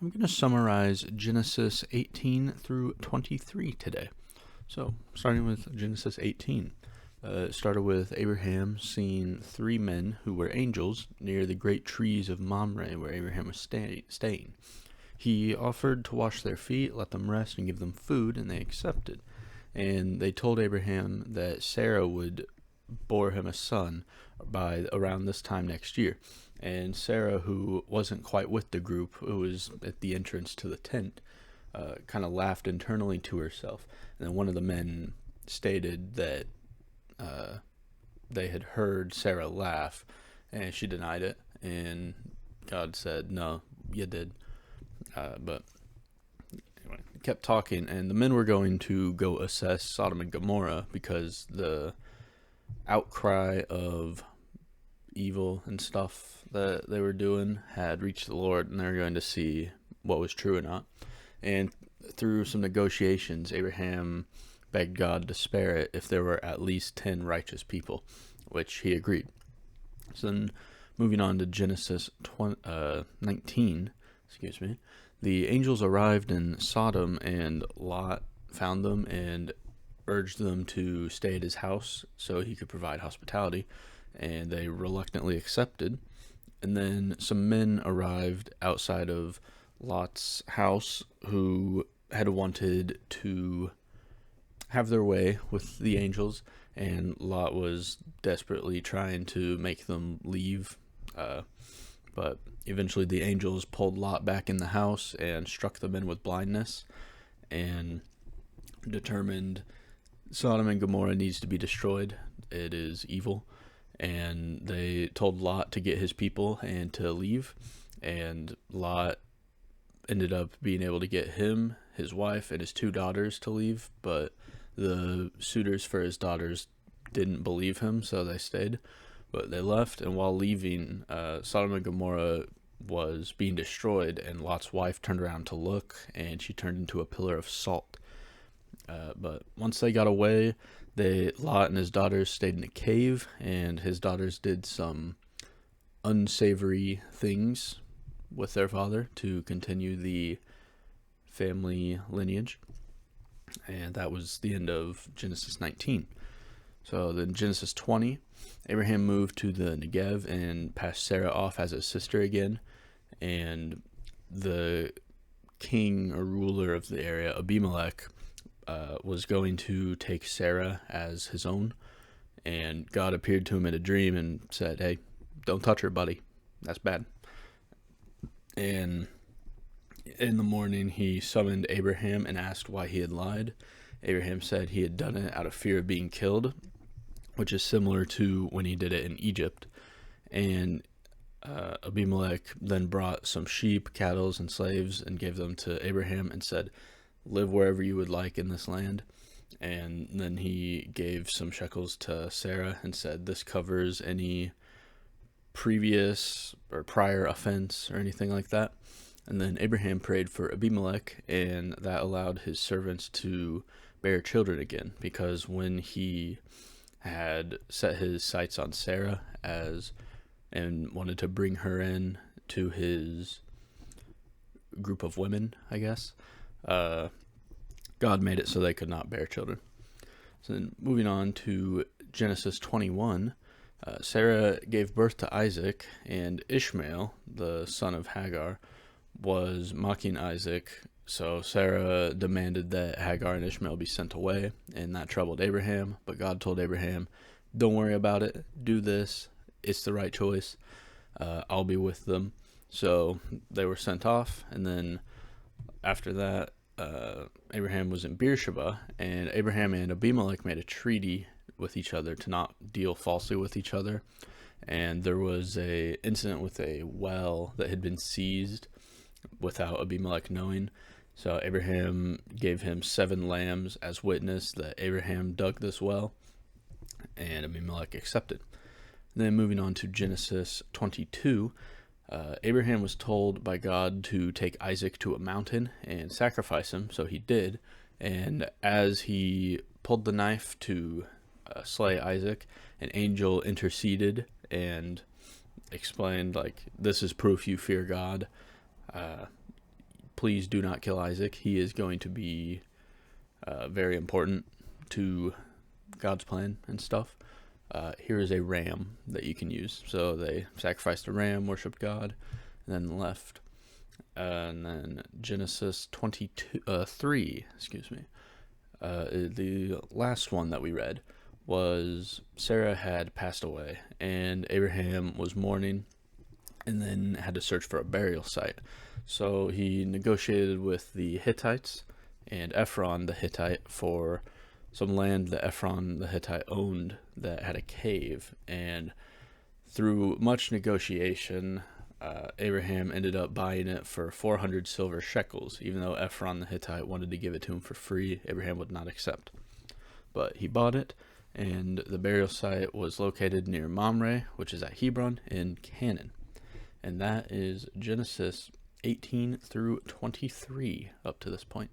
I'm going to summarize Genesis 18 through 23 today. So, starting with Genesis 18. It started with Abraham seeing three men who were angels near the great trees of Mamre where Abraham was staying. He offered to wash their feet, let them rest, and give them food, and they accepted. And they told Abraham that Sarah would bore him a son by around this time next year. And Sarah, who wasn't quite with the group, who was at the entrance to the tent, kind of laughed internally to herself. And then one of the men stated that they had heard Sarah laugh, and she denied it. And God said, "No, you did." But anyway, kept talking, and the men were going to go assess Sodom and Gomorrah because the outcry of evil and stuff that they were doing had reached the Lord, and they were going to see what was true or not. And through some negotiations, Abraham begged God to spare it if there were at least 10 righteous people, which he agreed. So then, moving on to Genesis 19, the angels arrived in Sodom, and Lot found them and urged them to stay at his house so he could provide hospitality, and they reluctantly accepted. And then some men arrived outside of Lot's house who had wanted to have their way with the angels, and Lot was desperately trying to make them leave. But eventually the angels pulled Lot back in the house and struck the men with blindness and determined Sodom and Gomorrah needs to be destroyed. It is evil. And they told Lot to get his people and to leave. And Lot ended up being able to get him, his wife, and his two daughters to leave. But the suitors for his daughters didn't believe him, so they stayed. But they left, and while leaving, Sodom and Gomorrah was being destroyed, and Lot's wife turned around to look, and she turned into a pillar of salt. But once they got away, Lot and his daughters stayed in a cave, and his daughters did some unsavory things with their father to continue the family lineage. And that was the end of Genesis 19. So then Genesis 20, Abraham moved to the Negev and passed Sarah off as his sister again. And the king or ruler of the area, Abimelech, was going to take Sarah as his own. And God appeared to him in a dream and said, "Hey, don't touch her, buddy. That's bad." And in the morning, he summoned Abraham and asked why he had lied. Abraham said he had done it out of fear of being killed, which is similar to when he did it in Egypt. And Abimelech then brought some sheep, cattle, and slaves and gave them to Abraham and said, "Live wherever you would like in this land." And then he gave some shekels to Sarah and said, "This covers any previous or prior offense or anything like that." And then Abraham prayed for Abimelech, and that allowed his servants to bear children again, because when he had set his sights on Sarah and wanted to bring her in to his group of women, I guess, God made it so they could not bear children. So then moving on to Genesis 21, Sarah gave birth to Isaac, and Ishmael, the son of Hagar, was mocking Isaac. So Sarah demanded that Hagar and Ishmael be sent away, and that troubled Abraham. But God told Abraham, "Don't worry about it. Do this. It's the right choice. I'll be with them." So they were sent off, and then after that, Abraham was in Beersheba, and Abraham and Abimelech made a treaty with each other to not deal falsely with each other. And there was a incident with a well that had been seized without Abimelech knowing. So Abraham gave him 7 lambs as witness that Abraham dug this well, and Abimelech accepted. Then moving on to Genesis 22, Abraham was told by God to take Isaac to a mountain and sacrifice him, so he did. And as he pulled the knife to slay Isaac, an angel interceded and explained, like, this is proof you fear God. please do not kill Isaac. He is going to be very important to God's plan and stuff. Here is a ram that you can use. So they sacrificed a ram, worshipped God, and then left. And then Genesis 3, the last one that we read was Sarah had passed away, and Abraham was mourning, and then had to search for a burial site. So he negotiated with the Hittites and Ephron the Hittite for some land that Ephron the Hittite owned that had a cave. And through much negotiation, Abraham ended up buying it for 400 silver shekels. Even though Ephron the Hittite wanted to give it to him for free, Abraham would not accept. But he bought it, and the burial site was located near Mamre, which is at Hebron in Canaan. And that is Genesis 18 through 23 up to this point.